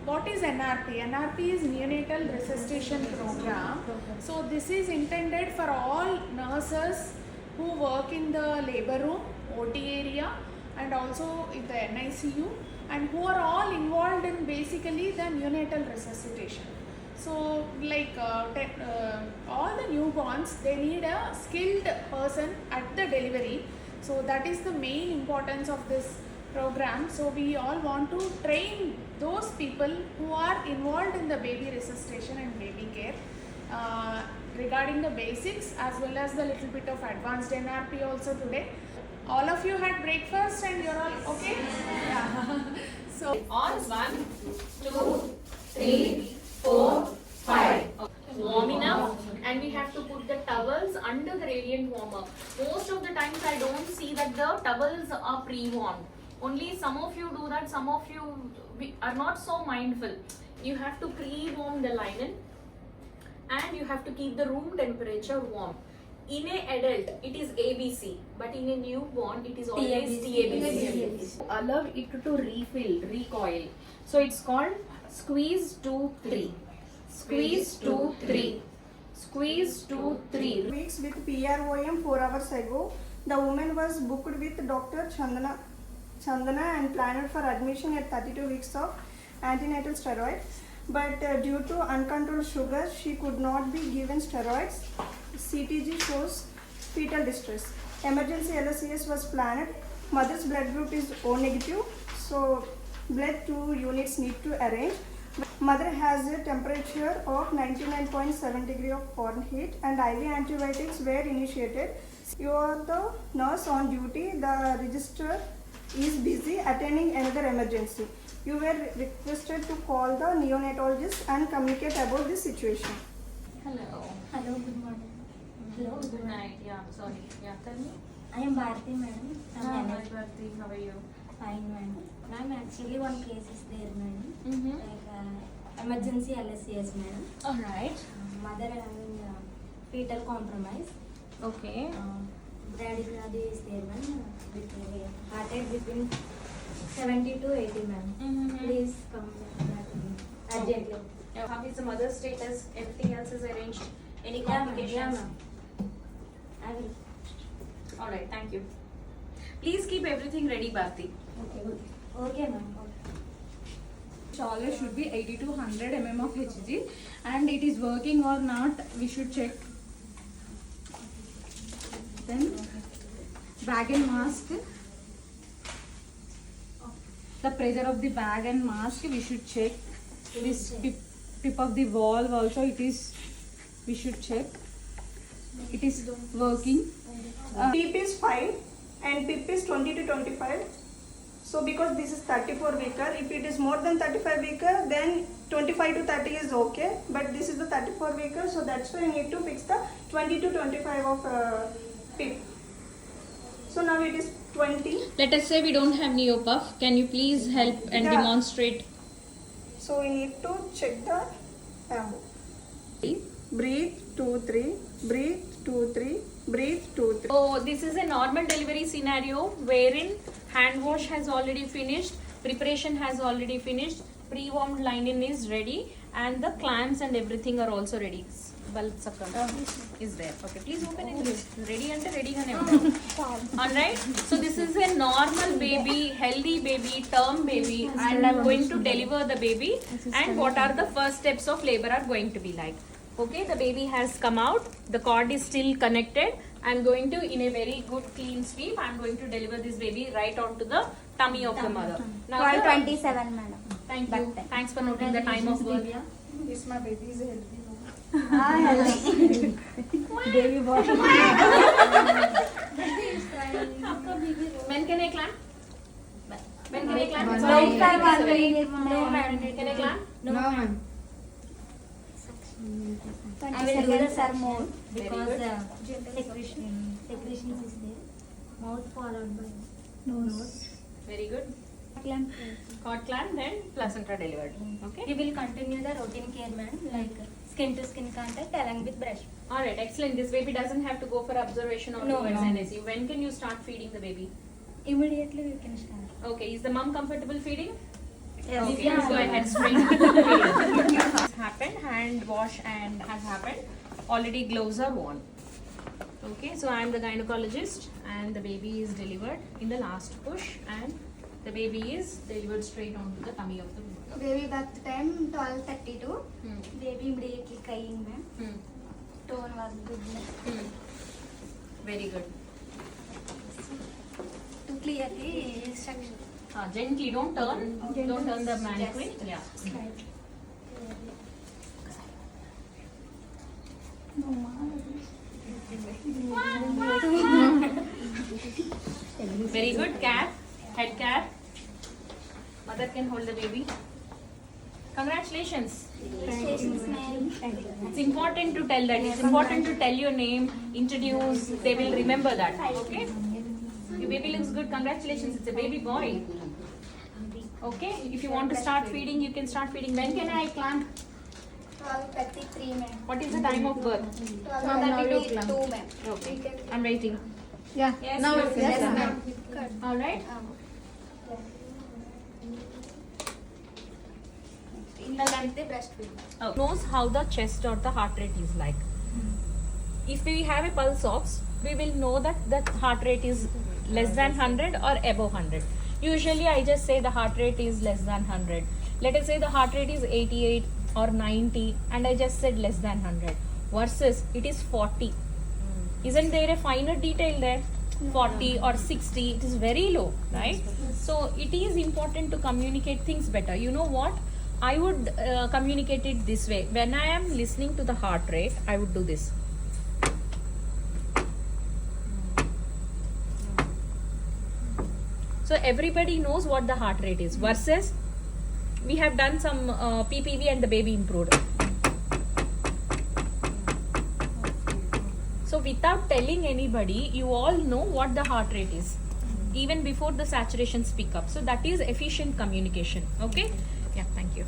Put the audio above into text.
what is NRP? NRP is Neonatal Resuscitation Program. So this is intended for all nurses who work in the labor room, OT area, and also in the NICU, and who are all involved in basically the neonatal resuscitation. So like all the newborns, they need a skilled person at the delivery. So that is the main importance of this program. So we all want to train those people who are involved in the baby resuscitation and baby care regarding the basics, as well as the little bit of advanced NRP also today. All of you had breakfast and you're all okay? Yeah. So On 1, 2, 3, 4, 5. Warming up, and we have to put the towels under the radiant warmer. Most of the times I don't see that the towels are pre-warmed. Only some of you do that, some of you are not so mindful. You have to pre-warm the linen and you have to keep the room temperature warm. In an adult, it is ABC, but in a newborn, it is always TABC. Allow it to refill, recoil. So it's called squeeze 2, 3. Squeeze 2, 3. Squeeze 2, 3. Weeks with PROM 4 hours ago, the woman was booked with Dr. Chandana and planned for admission at 32 weeks of antenatal steroids. But due to uncontrolled sugar, she could not be given steroids. CTG shows fetal distress. Emergency LSCS was planned. Mother's blood group is O negative, so blood 2 units need to arrange. Mother has a temperature of 99.7 degree of Fahrenheit and IV antibiotics were initiated. You are the nurse on duty. The register is busy attending another emergency. You were requested to call the neonatologist and communicate about this situation. Hello. Hello, good morning. Hello, Good night. Yeah, sorry. Yeah, tell me. I am Bharti, madam. Hi, Bharti. How are you? Fine, madam. Ma'am, actually one case is there, madam. Mm-hmm. Like emergency LSCS, madam. Alright. Mother having fetal compromise. Okay. Bradycardia is there, madam. With heart rate between 70 to 80, madam. Mm-hmm. Please come back urgently. How is the mother's status? Everything else is arranged. Any Yeah, ma'am. complications? Yeah, ma'am. I will. Alright, thank you. Please keep everything ready, Bharti. Okay, ma'am. Always should be 80 to 100 mm of Hg, and it is working or not, we should check. Then bag and mask, the pressure of the bag and mask we should check. This tip of the valve also, it is, we should check it is working. PIP is 5 and PIP is 20 to 25. So because this is 34 weeker, if it is more than 35 weeker, then 25 to 30 is okay. But this is the 34 weeker, so that's why you need to fix the 20 to 25 of PIP. So now it is 20. Let us say we don't have neopuff. Can you please help and Yeah. demonstrate? So we need to check the ammo. Breathe 2, 3. Breathe 2, 3. Breathe 2, 3. So this is a normal delivery scenario wherein hand wash has already finished, preparation has already finished, pre-warmed linen is ready, and the clamps and everything are also ready. Bulb is there. Okay, please open it. Ready and ready. Alright. So this is a normal baby, healthy baby, term baby, and I'm going to deliver the baby. And what are the first steps of labor are going to be like? Okay, the baby has come out. The cord is still connected. I'm going to, in a very good clean sweep, I'm going to deliver this baby right onto the tummy of the mother. Now, 12:27, madam. thank you. Thanks for noting the time of birth. This my baby is healthy. Baby boy. When can I clamp? When can I clamp? No, Sorry. no, madam. Can I clamp? No, ma'am. I will do the sir more because secretion is there. Mouth followed by nose. Very good. Clamp. Cord clamp, then placenta delivered. Okay. We will continue the routine care, madam, like skin to skin contact along with brush. Alright, excellent. This baby doesn't have to go for observation or No, towards no. NICU. When can you start feeding the baby? Immediately we can start. Okay, is the mom comfortable feeding? Okay, go ahead straight to the period. Has happened, hand wash and has happened. Already gloves are worn. Okay, so I am the gynecologist and the baby is delivered in the last push and the baby is delivered straight onto the tummy of the woman. Baby birth time 12:32. Baby immediately crying, ma'am. Tone was good, ma'am. Very good. To clearly instruction. Gently, don't turn. Don't turn the mannequin. Yeah. Slide. Very good. Cap. Head cap. Mother can hold the baby. Congratulations. Congratulations, ma'am. It's important to tell that. It's important to tell your name, introduce. They will remember that. Okay? Your baby looks good. Congratulations. It's a baby boy. Okay? If you want to start feeding, you can start feeding. When can I clamp? 12:33, ma'am. What is the time of birth? 12:32, ma'am. Okay. I'm waiting. Yeah. Yes, Now yes, yes, yes, ma'am. All right. Inhalante breastfeed. Knows how the chest or the heart rate is like. If we have a pulse ox, we will know that the heart rate is less than 100 or above 100. Usually I just say the heart rate is less than 100. Let us say the heart rate is 88 or 90 and I just said less than 100 versus it is 40. Isn't there a finer detail there? 40 or 60, it is very low, right? So it is important to communicate things better. You know what? I would communicate it this way. When I am listening to the heart rate, I would do this. So everybody knows what the heart rate is versus we have done some PPV and the baby improved. So without telling anybody, you all know what the heart rate is even before the saturations pick up. So that is efficient communication. Okay? Yeah, thank you.